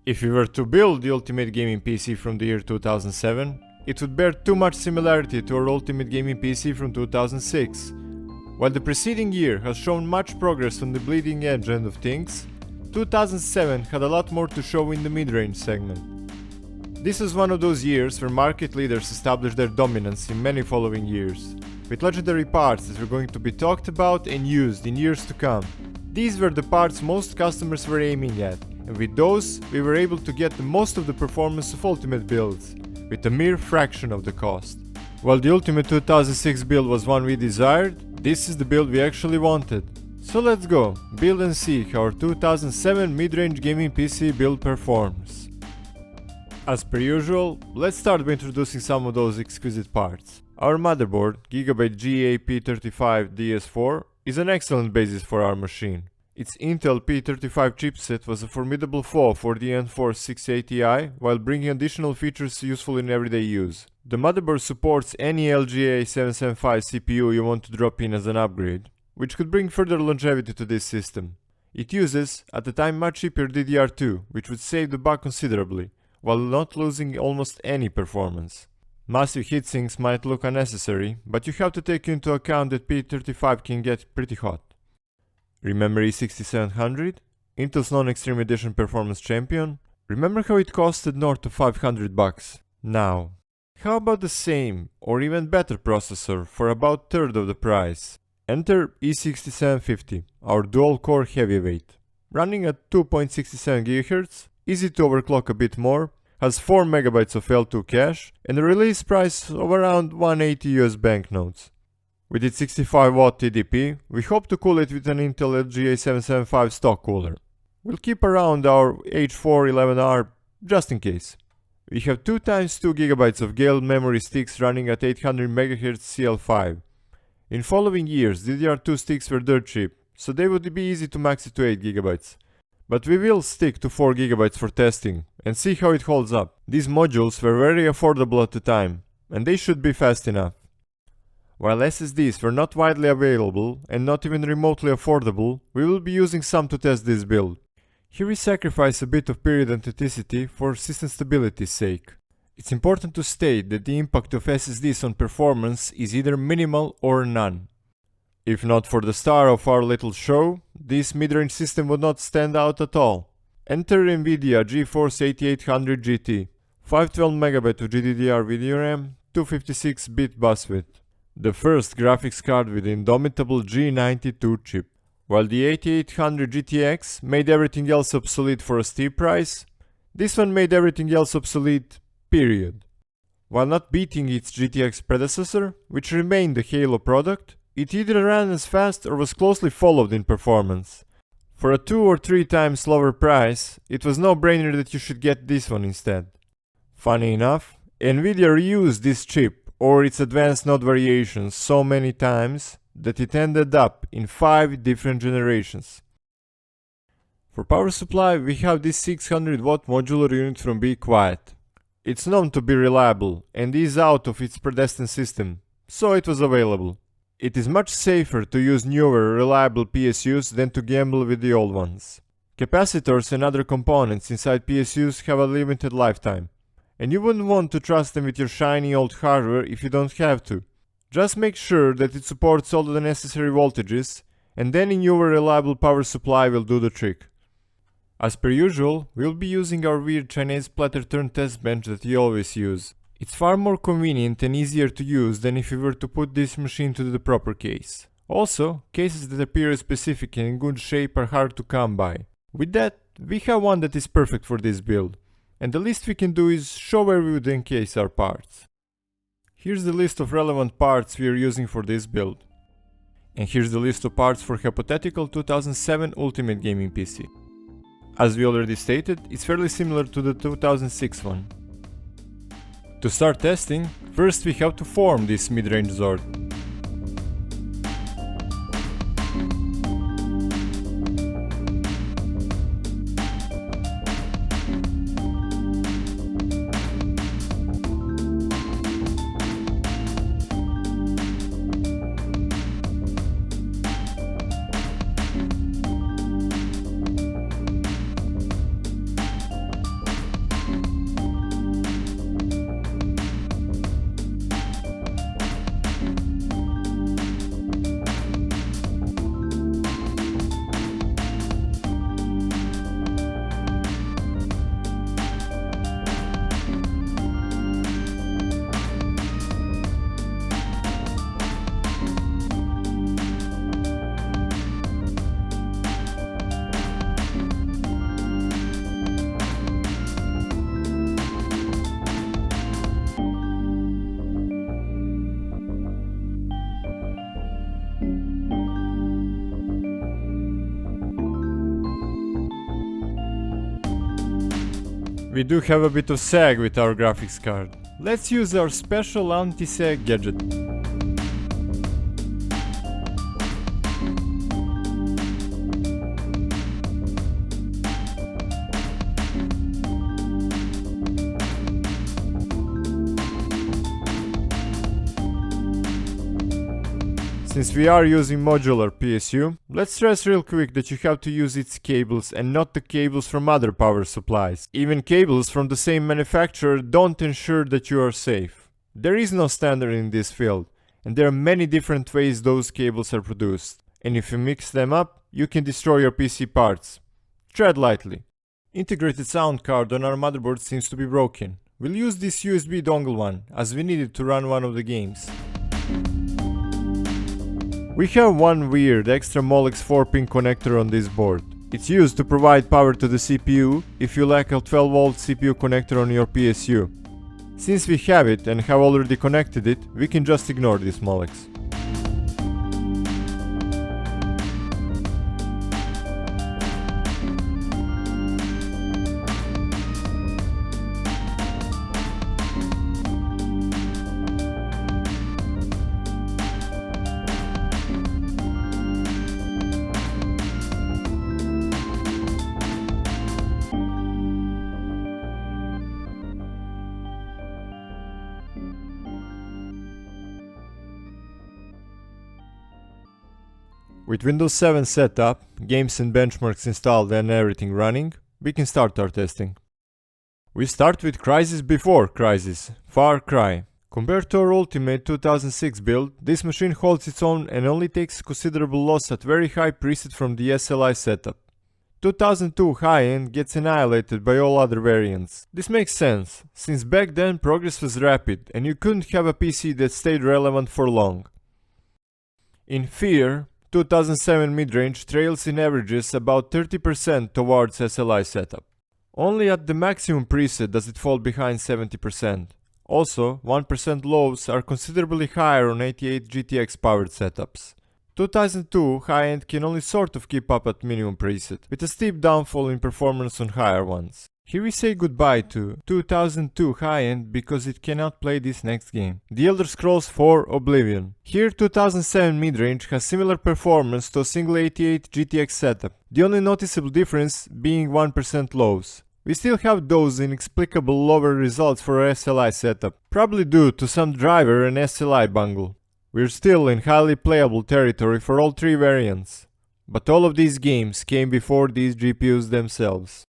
If we were to build the ultimate gaming PC from the year 2007, it would bear too much similarity to our ultimate gaming PC from 2006. While the preceding year has shown much progress on the bleeding edge end of things, 2007 had a lot more to show in the mid-range segment. This is one of those years where market leaders established their dominance in many following years, with legendary parts that were going to be talked about and used in years to come. These were the parts most customers were aiming at, and with those, we were able to get the most of the performance of ultimate builds, with a mere fraction of the cost. While the ultimate 2006 build was one we desired, this is the build we actually wanted. So let's go, build and see how our 2007 mid-range gaming PC build performs. As per usual, let's start by introducing some of those exquisite parts. Our motherboard, Gigabyte GA-P35-DS4, is an excellent basis for our machine. Its Intel P35 chipset was a formidable foe for the N4 680i while bringing additional features useful in everyday use. The motherboard supports any EVGA 775 CPU you want to drop in as an upgrade, which could bring further longevity to this system. It uses, at the time, much cheaper DDR2, which would save the buck considerably, while not losing almost any performance. Massive heatsinks might look unnecessary, but you have to take into account that P35 can get pretty hot. Remember E6700? Intel's non-extreme edition performance champion? Remember how it costed north of $500? Now, how about the same, or even better processor for about third of the price? Enter E6750, our dual-core heavyweight. Running at 2.67 GHz, easy to overclock a bit more, has 4 MB of L2 cache, and a release price of around 180 US banknotes. With its 65W TDP, we hope to cool it with an Intel EVGA 775 stock cooler. We'll keep around our H411R just in case. We have 2x2 GB of Geil memory sticks running at 800 MHz CL5. In following years, DDR2 sticks were dirt cheap, so they would be easy to max it to 8 GB. But we will stick to 4 GB for testing, and see how it holds up. These modules were very affordable at the time, and they should be fast enough. While SSDs were not widely available and not even remotely affordable, we will be using some to test this build. Here we sacrifice a bit of period authenticity for system stability's sake. It's important to state that the impact of SSDs on performance is either minimal or none. If not for the star of our little show, this mid-range system would not stand out at all. Enter nVidia GeForce 8800 GT, 512MB of GDDR video RAM, 256-bit bus width. The first graphics card with the indomitable G92 chip. While the 8800 GTX made everything else obsolete for a steep price, this one made everything else obsolete, period. While not beating its GTX predecessor, which remained the Halo product, it either ran as fast or was closely followed in performance. For a 2 or 3 times lower price, it was no-brainer that you should get this one instead. Funny enough, nVidia reused this chip or its advanced node variations so many times that it ended up in 5 different generations. For power supply, we have this 600W modular unit from Be Quiet. It's known to be reliable and is out of its predestined system, so it was available. It is much safer to use newer, reliable PSUs than to gamble with the old ones. Capacitors and other components inside PSUs have a limited lifetime, and you wouldn't want to trust them with your shiny old hardware if you don't have to. Just make sure that it supports all the necessary voltages, and then a newer reliable power supply will do the trick. As per usual, we'll be using our weird Chinese platter turn test bench that we always use. It's far more convenient and easier to use than if you were to put this machine to the proper case. Also, cases that appear specific and in good shape are hard to come by. With that, we have one that is perfect for this build, and the least we can do is show where we would encase our parts. Here's the list of relevant parts we are using for this build. And here's the list of parts for hypothetical 2007 Ultimate Gaming PC. As we already stated, it's fairly similar to the 2006 one. To start testing, first we have to form this mid-range Zord. We do have a bit of sag with our graphics card. Let's use our special anti-sag gadget. Since we are using modular PSU, let's stress real quick that you have to use its cables and not the cables from other power supplies. Even cables from the same manufacturer don't ensure that you are safe. There is no standard in this field, and there are many different ways those cables are produced. And if you mix them up, you can destroy your PC parts. Tread lightly. Integrated sound card on our motherboard seems to be broken. We'll use this USB dongle one, as we need it to run one of the games. We have one weird extra Molex 4-pin connector on this board. It's used to provide power to the CPU if you lack a 12-volt CPU connector on your PSU. Since we have it and have already connected it, we can just ignore this Molex. With Windows 7 set up, games and benchmarks installed and everything running, we can start our testing. We start with Crysis before Crysis, Far Cry. Compared to our Ultimate 2006 build, this machine holds its own and only takes considerable loss at very high preset from the SLI setup. 2002 high-end gets annihilated by all other variants. This makes sense, since back then progress was rapid and you couldn't have a PC that stayed relevant for long. In Fear, 2007 midrange trails in averages about 30% towards SLI setup. Only at the maximum preset does it fall behind 70%. Also, 1% lows are considerably higher on 88 GTX powered setups. 2002 high-end can only sort of keep up at minimum preset, with a steep downfall in performance on higher ones. Here we say goodbye to 2002 high-end because it cannot play this next game. The Elder Scrolls 4 Oblivion. Here 2007 midrange has similar performance to a single 88 GTX setup, the only noticeable difference being 1% lows. We still have those inexplicable lower results for our SLI setup, probably due to some driver and SLI bungle. We're still in highly playable territory for all three variants. But all of these games came before these GPUs themselves.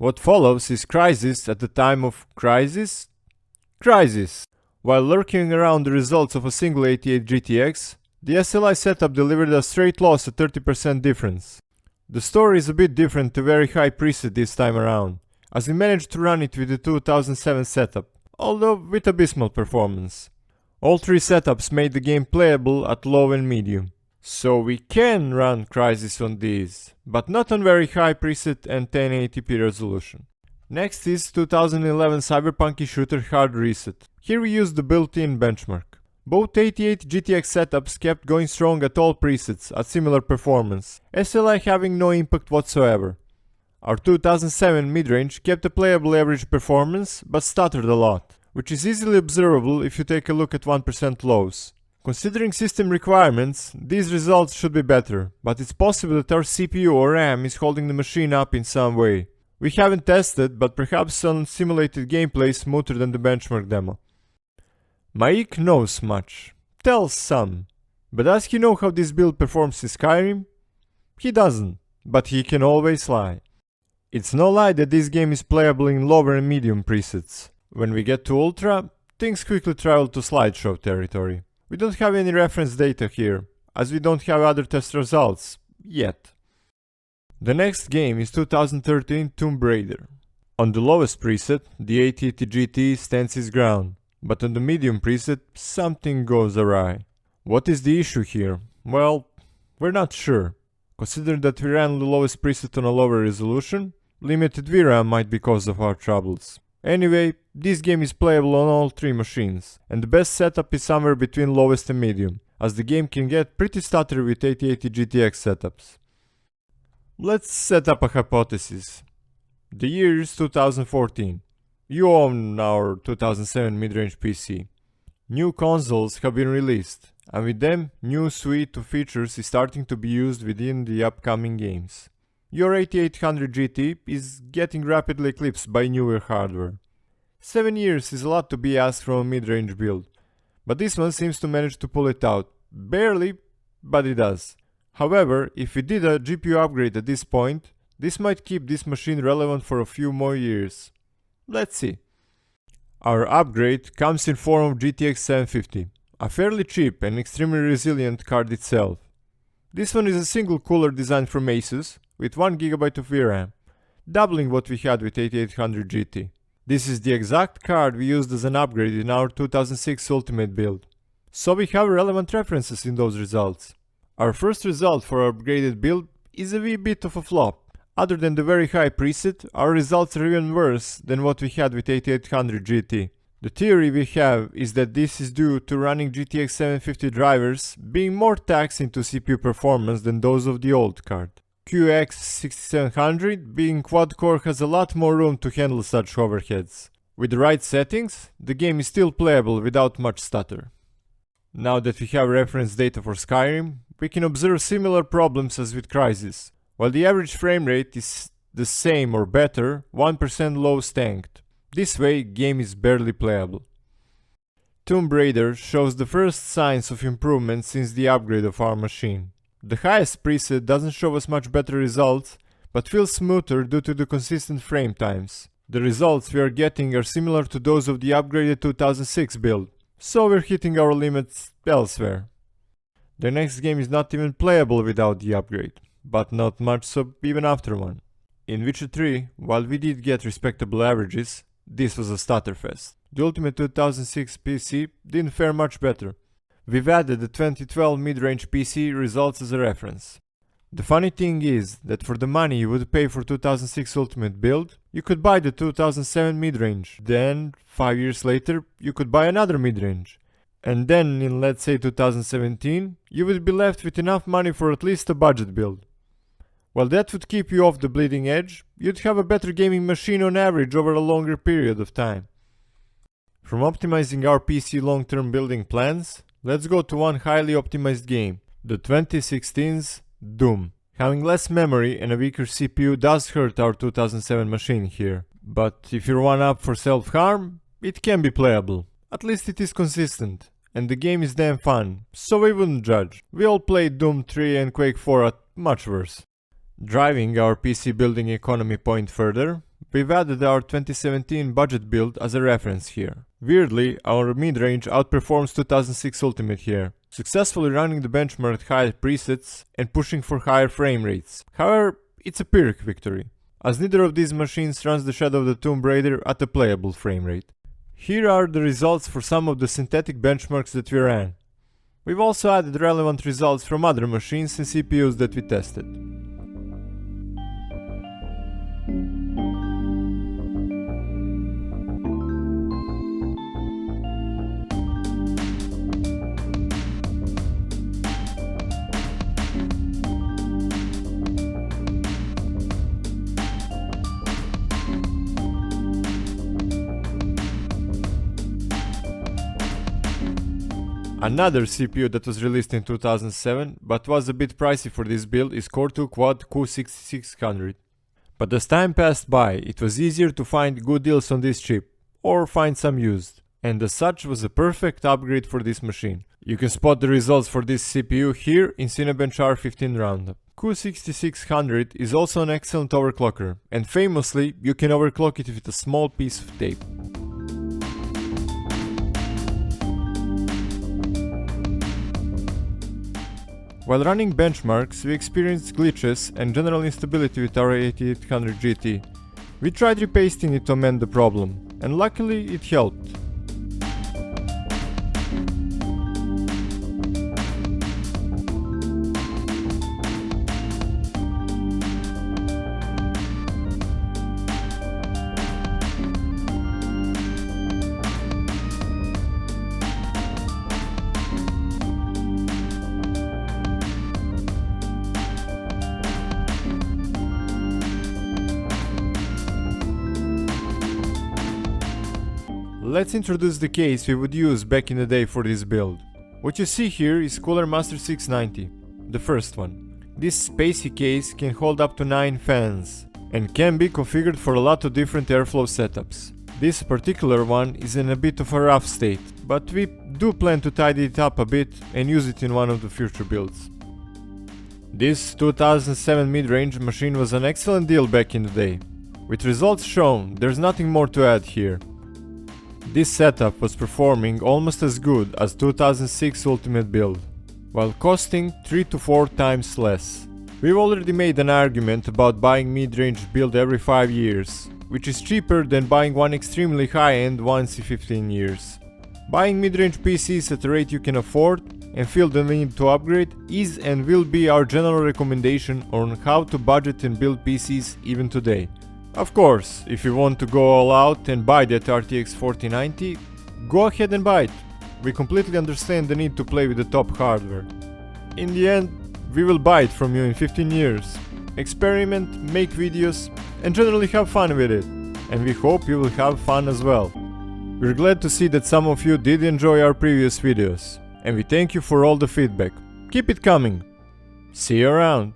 What follows is Crysis at the time of Crysis? Crysis! While lurking around the results of a single 88 GTX, the SLI setup delivered a straight loss at 30% difference. The story is a bit different to very high preset this time around, as we managed to run it with the 2007 setup, although with abysmal performance. All three setups made the game playable at low and medium. So we can run Crysis on these, but not on very high preset and 1080p resolution. Next is 2011 cyberpunky shooter Hard Reset. Here we use the built-in benchmark. Both 88 GTX setups kept going strong at all presets at similar performance, SLI having no impact whatsoever. Our 2007 midrange kept a playable average performance, but stuttered a lot, which is easily observable if you take a look at 1% lows. Considering system requirements, these results should be better, but it's possible that our CPU or RAM is holding the machine up in some way. We haven't tested, but perhaps some simulated gameplay is smoother than the benchmark demo. Maik knows much, tells some, but does he know how this build performs in Skyrim? He doesn't, but he can always lie. It's no lie that this game is playable in lower and medium presets. When we get to Ultra, things quickly travel to slideshow territory. We don't have any reference data here, as we don't have other test results, yet. The next game is 2013 Tomb Raider. On the lowest preset, the 8080 GT stands its ground, but on the medium preset, something goes awry. What is the issue here? Well, we're not sure. Considering that we ran the lowest preset on a lower resolution, limited VRAM might be cause of our troubles. Anyway, this game is playable on all three machines, and the best setup is somewhere between lowest and medium, as the game can get pretty stuttery with 8080 GTX setups. Let's set up a hypothesis. The year is 2014. You own our 2007 mid-range PC. New consoles have been released, and with them, new suite of features is starting to be used within the upcoming games. Your 8800 GT is getting rapidly eclipsed by newer hardware. 7 years is a lot to be asked from a mid-range build, but this one seems to manage to pull it out. Barely, but it does. However, if we did a GPU upgrade at this point, this might keep this machine relevant for a few more years. Let's see. Our upgrade comes in form of GTX 750, a fairly cheap and extremely resilient card itself. This one is a single cooler designed from Asus with 1GB of VRAM, doubling what we had with 8800 GT. This is the exact card we used as an upgrade in our 2006 Ultimate build, so we have relevant references in those results. Our first result for our upgraded build is a wee bit of a flop. Other than the very high preset, our results are even worse than what we had with 8800 GT. The theory we have is that this is due to running GTX 750 drivers being more taxed into CPU performance than those of the old card. QX6700 being quad-core has a lot more room to handle such overheads. With the right settings, the game is still playable without much stutter. Now that we have reference data for Skyrim, we can observe similar problems as with Crysis. While the average frame rate is the same or better, 1% low stanked. This way, game is barely playable. Tomb Raider shows the first signs of improvement since the upgrade of our machine. The highest preset doesn't show us much better results, but feels smoother due to the consistent frame times. The results we are getting are similar to those of the upgraded 2006 build, so we're hitting our limits elsewhere. The next game is not even playable without the upgrade, but not much so even after one. In Witcher 3, while we did get respectable averages, this was a stutterfest. The Ultimate 2006 PC didn't fare much better. We've added the 2012 mid-range PC results as a reference. The funny thing is that for the money you would pay for 2006 Ultimate build, you could buy the 2007 mid-range. Then, 5 years later, you could buy another mid-range. And then in let's say 2017, you would be left with enough money for at least a budget build. While that would keep you off the bleeding edge, you'd have a better gaming machine on average over a longer period of time. From optimizing our PC long-term building plans, let's go to one highly optimized game, the 2016's Doom. Having less memory and a weaker CPU does hurt our 2007 machine here, but if you're one up for self-harm, it can be playable. At least it is consistent, and the game is damn fun, so we wouldn't judge. We all played Doom 3 and Quake 4 at much worse. Driving our PC building economy point further, we've added our 2017 budget build as a reference here. Weirdly, our mid-range outperforms 2006 Ultimate here, successfully running the benchmark at higher presets and pushing for higher frame rates. However, it's a Pyrrhic victory, as neither of these machines runs the Shadow of the Tomb Raider at a playable frame rate. Here are the results for some of the synthetic benchmarks that we ran. We've also added relevant results from other machines and CPUs that we tested. Another CPU that was released in 2007 but was a bit pricey for this build is Core 2 Quad Q6600. But as time passed by, it was easier to find good deals on this chip, or find some used, and as such was a perfect upgrade for this machine. You can spot the results for this CPU here in Cinebench R15 Roundup. Q6600 is also an excellent overclocker, and famously you can overclock it with a small piece of tape. While running benchmarks, we experienced glitches and general instability with our 8800 GT. We tried repasting it to amend the problem, and luckily it helped. let's introduce the case we would use back in the day for this build. What you see here is Cooler Master 690, the first one. This spacey case can hold up to 9 fans and can be configured for a lot of different airflow setups. This particular one is in a bit of a rough state, but we do plan to tidy it up a bit and use it in one of the future builds. This 2007 mid-range machine was an excellent deal back in the day. With results shown, there's nothing more to add here. This setup was performing almost as good as 2006 Ultimate build, while costing 3 to 4 times less. We've already made an argument about buying mid-range build every 5 years, which is cheaper than buying one extremely high-end once in 15 years. Buying mid-range PCs at a rate you can afford and feel the need to upgrade is and will be our general recommendation on how to budget and build PCs even today. Of course, if you want to go all out and buy that RTX 4090, go ahead and buy it. We completely understand the need to play with the top hardware. In the end, we will buy it from you in 15 years. Experiment, make videos, and generally have fun with it. And we hope you will have fun as well. We're glad to see that some of you did enjoy our previous videos, and we thank you for all the feedback. Keep it coming. See you around.